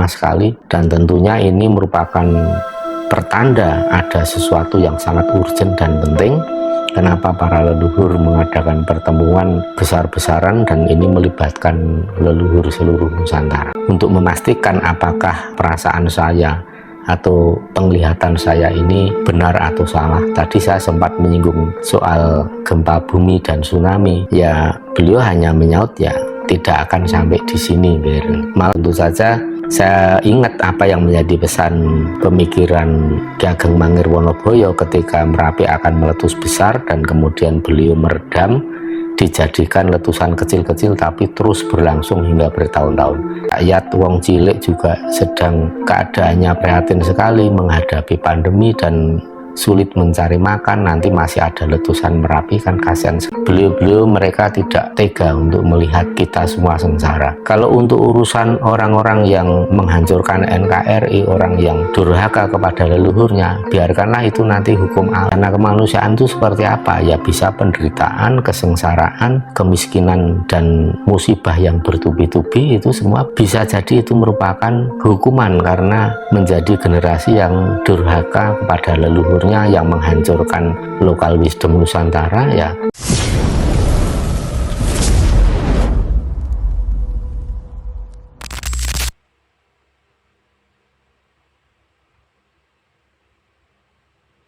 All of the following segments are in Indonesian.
lama sekali, dan tentunya ini merupakan pertanda ada sesuatu yang sangat urgent dan penting. Kenapa para leluhur mengadakan pertemuan besar-besaran, dan ini melibatkan leluhur seluruh Nusantara untuk memastikan apakah perasaan saya atau penglihatan saya ini benar atau salah. Tadi saya sempat menyinggung soal gempa bumi dan tsunami, ya beliau hanya menyaut ya tidak akan sampai di sini, malah tentu saja saya ingat apa yang menjadi pesan pemikiran Ki Ageng Mangirwonoboyo ketika Merapi akan meletus besar dan kemudian beliau meredam, dijadikan letusan kecil-kecil tapi terus berlangsung hingga bertahun-tahun. Rakyat wong cilik juga sedang keadaannya prihatin sekali menghadapi pandemi dan sulit mencari makan, nanti masih ada letusan Merapi, kan kasihan. Beliau-beliau mereka tidak tega untuk melihat kita semua sengsara. Kalau untuk urusan orang-orang yang menghancurkan NKRI, orang yang durhaka kepada leluhurnya, biarkanlah itu nanti hukum Allah. Karena kemanusiaan itu seperti apa? Ya bisa penderitaan, kesengsaraan, kemiskinan dan musibah yang bertubi-tubi, itu semua bisa jadi itu merupakan hukuman karena menjadi generasi yang durhaka kepada leluhur, yang menghancurkan lokal wisdom Nusantara. Ya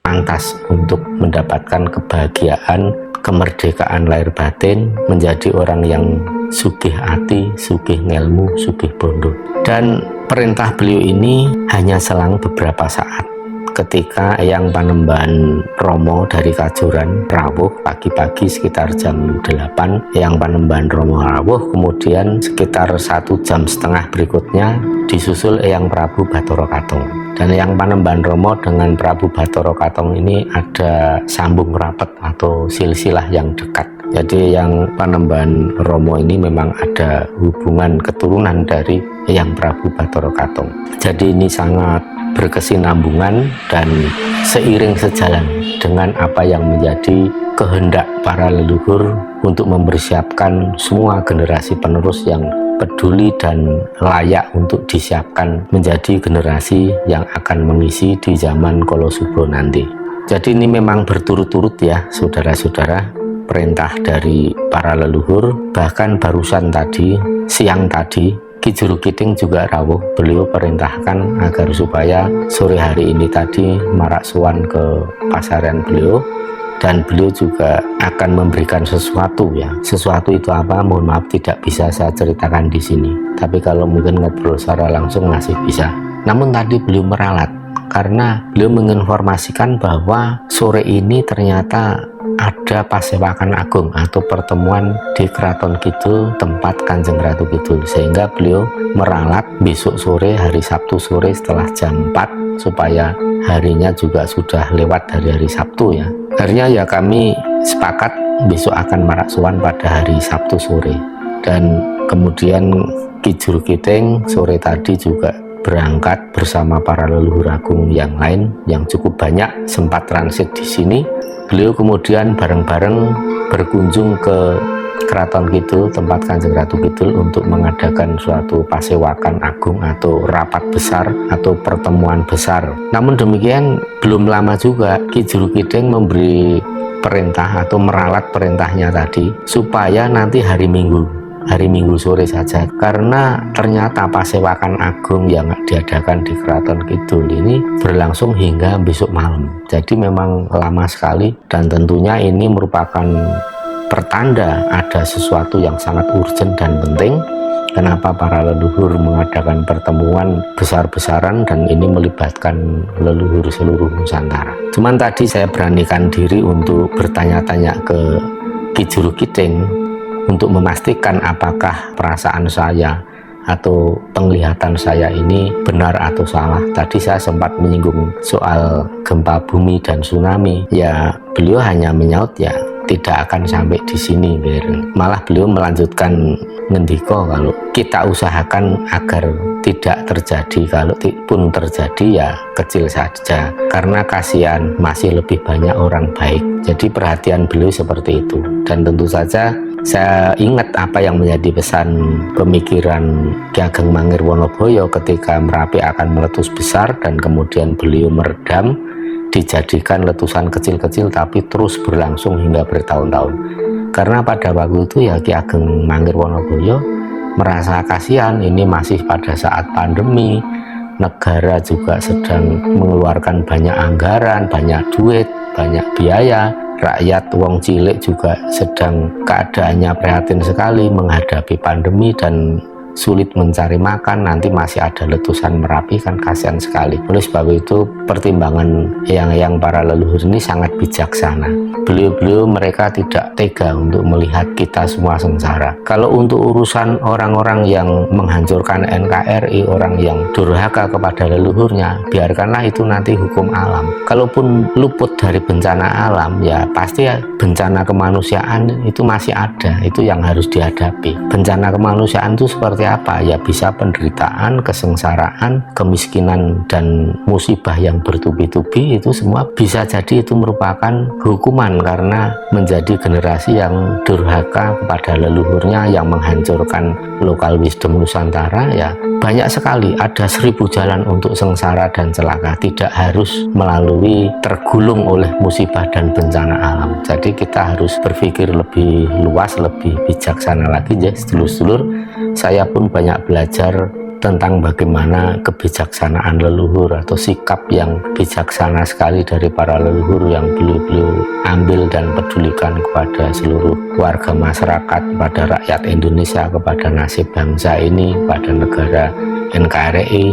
pantas untuk mendapatkan kebahagiaan, kemerdekaan lahir batin, menjadi orang yang sugih ati, sugih ngelmu, sugih bondo. Dan perintah beliau ini hanya selang beberapa saat. Ketika Eyang Panembahan Romo dari Kajuran rawuh pagi-pagi sekitar jam 8, Eyang Panembahan Romo rawuh, kemudian sekitar 1,5 jam berikutnya disusul Eyang Prabu Bathara Katong. Dan Eyang Panembahan Romo dengan Prabu Bathara Katong ini ada sambung rapat atau silsilah yang dekat. Jadi Eyang Panembahan Romo ini memang ada hubungan keturunan dari Eyang Prabu Bathara Katong. Jadi ini sangat berkesinambungan dan seiring sejalan dengan apa yang menjadi kehendak para leluhur untuk mempersiapkan semua generasi penerus yang peduli dan layak untuk disiapkan menjadi generasi yang akan mengisi di zaman Kolosubro nanti. Jadi ini memang berturut-turut ya saudara-saudara, perintah dari para leluhur. Bahkan barusan tadi, siang tadi, Ki Juru Kiting juga rawuh, beliau perintahkan agar supaya sore hari ini tadi marak sowan ke pasaran beliau, dan beliau juga akan memberikan sesuatu ya. Sesuatu itu apa? Mohon maaf tidak bisa saya ceritakan di sini. Tapi kalau mungkin ngobrol secara langsung masih bisa. Namun tadi beliau meralat karena beliau menginformasikan bahwa sore ini ternyata ada Pasewakan Agung atau pertemuan di Keraton Kidul tempat Kanjeng Ratu Kidul, sehingga beliau meralat besok sore, hari Sabtu sore setelah jam 4 supaya harinya juga sudah lewat dari hari Sabtu ya. Akhirnya ya kami sepakat besok akan marak sowan pada hari Sabtu sore, dan kemudian Ki Juru Kiting sore tadi juga berangkat bersama para leluhur agung yang lain yang cukup banyak, sempat transit di sini. Beliau kemudian bareng-bareng berkunjung ke Keraton Kidul tempat Kanjeng Ratu Kidul untuk mengadakan suatu Pasewakan Agung atau rapat besar atau pertemuan besar. Namun demikian belum lama juga Ki Juru Kiting memberi perintah atau meralat perintahnya tadi supaya nanti hari Minggu sore saja, karena ternyata Pasewakan Agung yang diadakan di Keraton Kidul ini berlangsung hingga besok malam. Jadi memang lama sekali, dan tentunya ini merupakan pertanda ada sesuatu yang sangat urgent dan penting. Kenapa para leluhur mengadakan pertemuan besar-besaran, dan ini melibatkan leluhur seluruh Nusantara. Cuman tadi saya beranikan diri untuk bertanya-tanya ke Ki Juru Kiting untuk memastikan apakah perasaan saya atau penglihatan saya ini benar atau salah. Tadi saya sempat menyinggung soal gempa bumi dan tsunami, ya beliau hanya menyaut ya tidak akan sampai di sini, malah beliau melanjutkan ngendiko kalau kita usahakan agar tidak terjadi, kalau pun terjadi ya kecil saja karena kasihan masih lebih banyak orang baik. Jadi perhatian beliau seperti itu, dan tentu saja Saya ingat apa yang menjadi pesan pemikiran Ki Ageng Mangir Wonoboyo ketika Merapi akan meletus besar dan kemudian beliau meredam, dijadikan letusan kecil-kecil tapi terus berlangsung hingga bertahun-tahun. Karena pada waktu itu ya Ki Ageng Mangir Wonoboyo merasa kasihan, ini masih pada saat pandemi, negara juga sedang mengeluarkan banyak anggaran, banyak duit, banyak biaya. Rakyat wong cilik juga sedang keadaannya prihatin sekali menghadapi pandemi dan sulit mencari makan, nanti masih ada letusan Merapi, kan kasihan sekali. Oleh sebab itu pertimbangan yang para leluhur ini sangat bijaksana. Beliau-beliau mereka tidak tega untuk melihat kita semua sengsara. Kalau untuk urusan orang-orang yang menghancurkan NKRI, orang yang durhaka kepada leluhurnya, biarkanlah itu nanti hukum alam. Kalaupun luput dari bencana alam, ya pasti ya bencana kemanusiaan itu masih ada, itu yang harus dihadapi. Bencana kemanusiaan itu seperti apa? Ya bisa penderitaan, kesengsaraan, kemiskinan dan musibah yang bertubi-tubi, itu semua bisa jadi itu merupakan hukuman karena menjadi generasi yang durhaka kepada leluhurnya, yang menghancurkan lokal wisdom Nusantara. Ya banyak sekali, ada 1000 jalan untuk sengsara dan celaka, tidak harus melalui tergulung oleh musibah dan bencana alam. Jadi kita harus berpikir lebih luas, lebih bijaksana lagi ya sedulur-sedulur. Saya pun banyak belajar tentang bagaimana kebijaksanaan leluhur atau sikap yang bijaksana sekali dari para leluhur yang beliau ambil dan pedulikan kepada seluruh warga masyarakat, kepada rakyat Indonesia, kepada nasib bangsa ini, pada negara NKRI.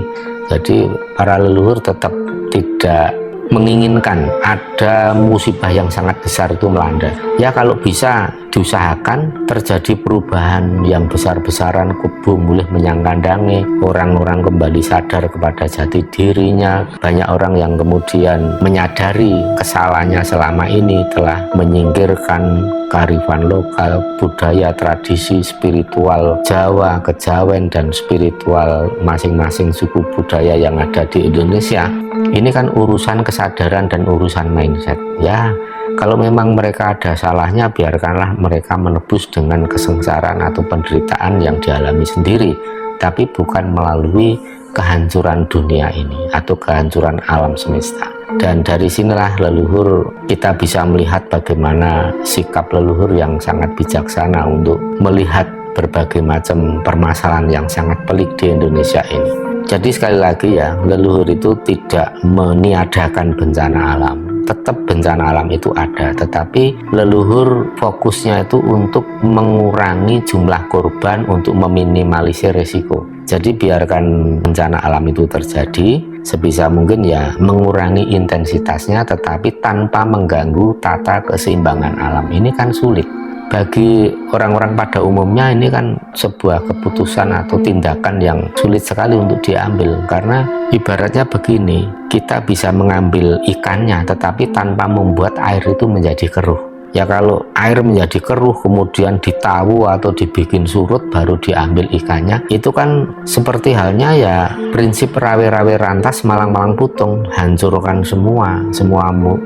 Jadi para leluhur tetap tidak menginginkan ada musibah yang sangat besar itu melanda. Ya kalau bisa diusahakan terjadi perubahan yang besar-besaran, kubu mulih menyangkandangi, orang-orang kembali sadar kepada jati dirinya. Banyak orang yang kemudian menyadari kesalahannya selama ini, telah menyingkirkan kearifan lokal, budaya, tradisi, spiritual Jawa, Kejawen, dan spiritual masing-masing suku budaya yang ada di Indonesia. Ini kan urusan kesadaran dan urusan mindset. Ya, kalau memang mereka ada salahnya, biarkanlah mereka menebus dengan kesengsaraan atau penderitaan yang dialami sendiri, tapi bukan melalui kehancuran dunia ini atau kehancuran alam semesta. Dan dari sinilah leluhur, kita bisa melihat bagaimana sikap leluhur yang sangat bijaksana untuk melihat berbagai macam permasalahan yang sangat pelik di Indonesia ini. Jadi sekali lagi ya, leluhur itu tidak meniadakan bencana alam. Tetap bencana alam itu ada, tetapi leluhur fokusnya itu untuk mengurangi jumlah korban, untuk meminimalisir risiko. Jadi biarkan bencana alam itu terjadi, sebisa mungkin ya mengurangi intensitasnya, tetapi tanpa mengganggu tata keseimbangan alam. Ini kan sulit. Bagi orang-orang pada umumnya ini kan sebuah keputusan atau tindakan yang sulit sekali untuk diambil, karena ibaratnya begini, kita bisa mengambil ikannya tetapi tanpa membuat air itu menjadi keruh. Ya kalau air menjadi keruh kemudian ditawu atau dibikin surut baru diambil ikannya, itu kan seperti halnya ya prinsip rawe-rawe rantas malang-malang putung, hancurkan semua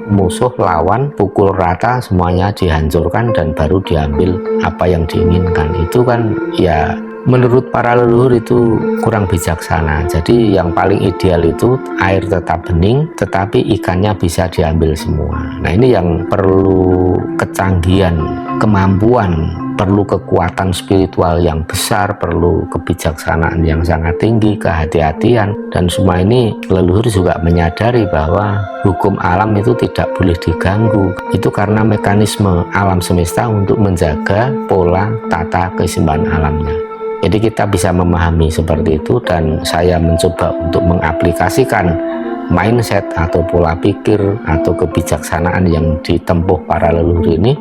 musuh lawan, pukul rata, semuanya dihancurkan dan baru diambil apa yang diinginkan. Itu kan ya menurut para leluhur itu kurang bijaksana. Jadi yang paling ideal itu air tetap bening tetapi ikannya bisa diambil semua. Nah ini yang perlu kecanggihan, kemampuan, perlu kekuatan spiritual yang besar, perlu kebijaksanaan yang sangat tinggi, kehati-hatian, dan semua ini leluhur juga menyadari bahwa hukum alam itu tidak boleh diganggu. Itu karena mekanisme alam semesta untuk menjaga pola tata keseimbangan alamnya. Jadi kita bisa memahami seperti itu, dan saya mencoba untuk mengaplikasikan mindset atau pola pikir atau kebijaksanaan yang ditempuh para leluhur ini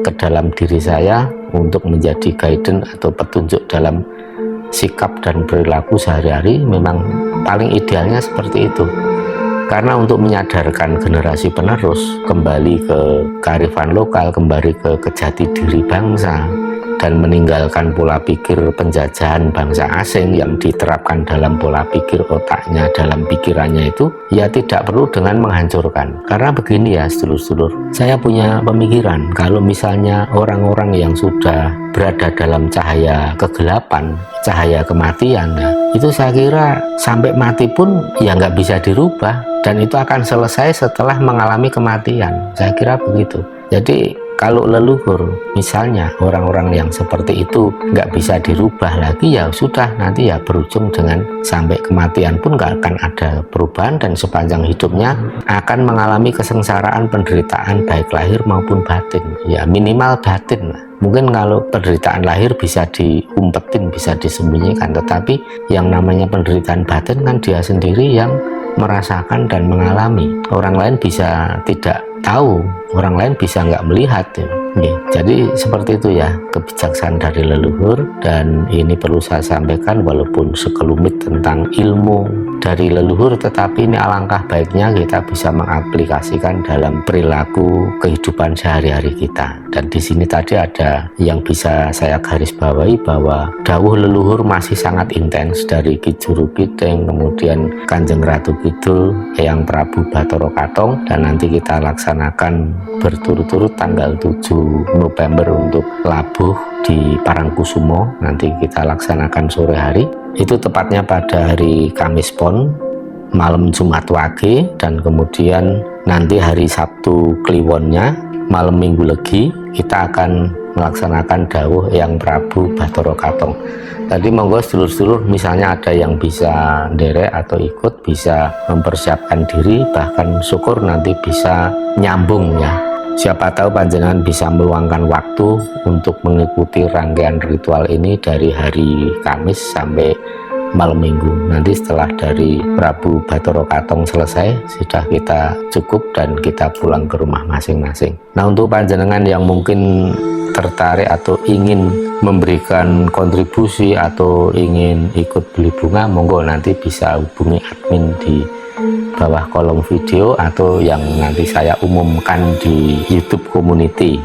ke dalam diri saya untuk menjadi guidance atau petunjuk dalam sikap dan perilaku sehari-hari. Memang paling idealnya seperti itu, karena untuk menyadarkan generasi penerus kembali ke kearifan lokal, kembali ke jati diri bangsa, dan meninggalkan pola pikir penjajahan bangsa asing yang diterapkan dalam pola pikir otaknya, dalam pikirannya itu, ya tidak perlu dengan menghancurkan. Karena begini ya sedulur-sedulur, saya punya pemikiran kalau misalnya orang-orang yang sudah berada dalam cahaya kegelapan, cahaya kematian, ya, itu saya kira sampai mati pun ya nggak bisa dirubah, dan itu akan selesai setelah mengalami kematian. Saya kira begitu. Jadi kalau leluhur misalnya orang-orang yang seperti itu nggak bisa dirubah lagi, ya sudah, nanti ya berujung dengan sampai kematian pun nggak akan ada perubahan, dan sepanjang hidupnya akan mengalami kesengsaraan, penderitaan baik lahir maupun batin, ya minimal batin lah. Mungkin kalau penderitaan lahir bisa diumpetin, bisa disembunyikan, tetapi yang namanya penderitaan batin kan dia sendiri yang merasakan dan mengalami. Orang lain bisa tidak tahu, orang lain bisa nggak melihat ya. Jadi seperti itu ya kebijaksanaan dari leluhur, dan ini perlu saya sampaikan walaupun sekelumit tentang ilmu dari leluhur, tetapi ini alangkah baiknya kita bisa mengaplikasikan dalam perilaku kehidupan sehari-hari kita. Dan di sini tadi ada yang bisa saya garis bawahi bahwa dawuh leluhur masih sangat intens dari Ki Juru Kideng, kemudian Kanjeng Ratu Kidul, Eyang Prabu Bathara Katong, dan nanti kita laksanakan berturut-turut tanggal 7 November untuk labuh di Parangkusumo. Nanti kita laksanakan sore hari, itu tepatnya pada hari Kamis Pon, malam Jumat Wage, dan kemudian nanti hari Sabtu Kliwonnya, malam Minggu Legi, kita akan melaksanakan dawuh Eyang Prabu Bathara Katong. Tadi monggo sedulur-sedulur misalnya ada yang bisa nderek atau ikut, bisa mempersiapkan diri, bahkan syukur nanti bisa nyambung ya. Siapa tahu panjenengan bisa meluangkan waktu untuk mengikuti rangkaian ritual ini dari hari Kamis sampai malam Minggu. Nanti setelah dari Prabu Bathara Katong selesai, sudah kita cukup dan kita pulang ke rumah masing-masing. Nah, untuk panjenengan yang mungkin tertarik atau ingin memberikan kontribusi atau ingin ikut beli bunga, monggo nanti bisa hubungi admin di bawah kolom video atau yang nanti saya umumkan di YouTube community.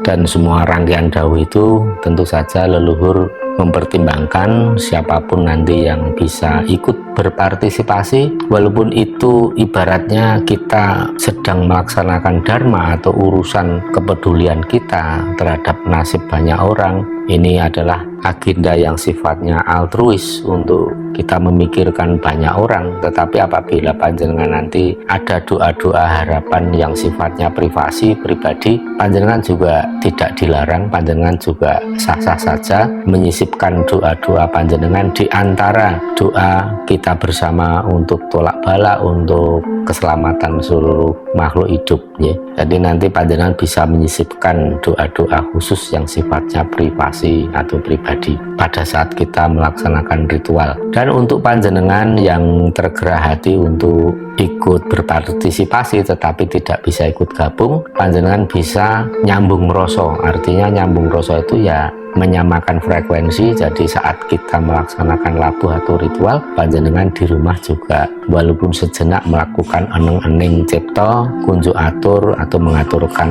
Dan semua rangkaian dawuh itu tentu saja leluhur mempertimbangkan siapapun nanti yang bisa ikut berpartisipasi, walaupun itu ibaratnya kita sedang melaksanakan dharma atau urusan kepedulian kita terhadap nasib banyak orang. Ini adalah agenda yang sifatnya altruis untuk kita memikirkan banyak orang, tetapi apabila panjenengan nanti ada doa-doa harapan yang sifatnya privasi, pribadi, panjenengan juga tidak dilarang, panjenengan juga sah-sah saja menyisipkan doa-doa panjenengan di antara doa kita bersama untuk tolak bala, untuk keselamatan seluruh makhluk hidup ya. Jadi nanti panjenengan bisa menyisipkan doa-doa khusus yang sifatnya privasi atau pribadi pada saat kita melaksanakan ritual. Dan untuk panjenengan yang tergerak hati untuk ikut berpartisipasi tetapi tidak bisa ikut gabung, panjenengan bisa nyambung meroso. Artinya nyambung meroso itu ya menyamakan frekuensi. Jadi saat kita melaksanakan labuh atau ritual, panjenengan di rumah juga walaupun sejenak melakukan eneng-eneng cipta, kunjuk atur atau mengaturkan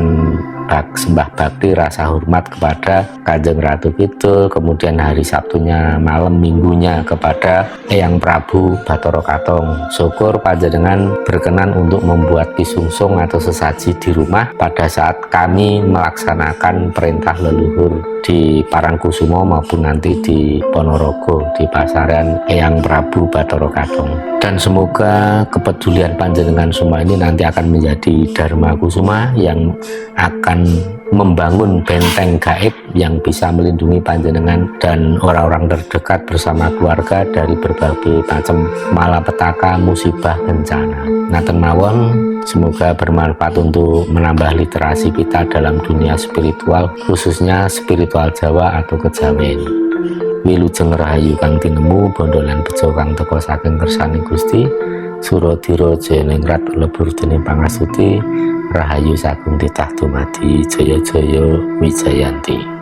sembah bakti rasa hormat kepada Kanjeng Ratu Kidul, kemudian hari Sabtunya malam Minggunya kepada Eyang Prabu Bathara Katong. Syukur panjenengan berkenan untuk membuat pisungsung atau sesaji di rumah pada saat kami melaksanakan perintah leluhur di Parangkusumo maupun nanti di Ponorogo di pasaran Eyang Prabu Bathara Katong. Dan semoga kepedulian panjenengan semua ini nanti akan menjadi Dharma Kusuma yang akan membangun benteng gaib yang bisa melindungi panjenengan dan orang-orang terdekat bersama keluarga dari berbagai macam malapetaka, musibah, bencana. Ngaten mawon, semoga bermanfaat untuk menambah literasi kita dalam dunia spiritual, khususnya spiritual Jawa atau kejawen. Wilujeng rahayu kang tinemu, bondolan bejo kang teka saking kersaning Gusti, Suradira Jayaningrat lebur dening pangasuti, rahayu sagung titah dumadi, jaya-jaya Wijayanti.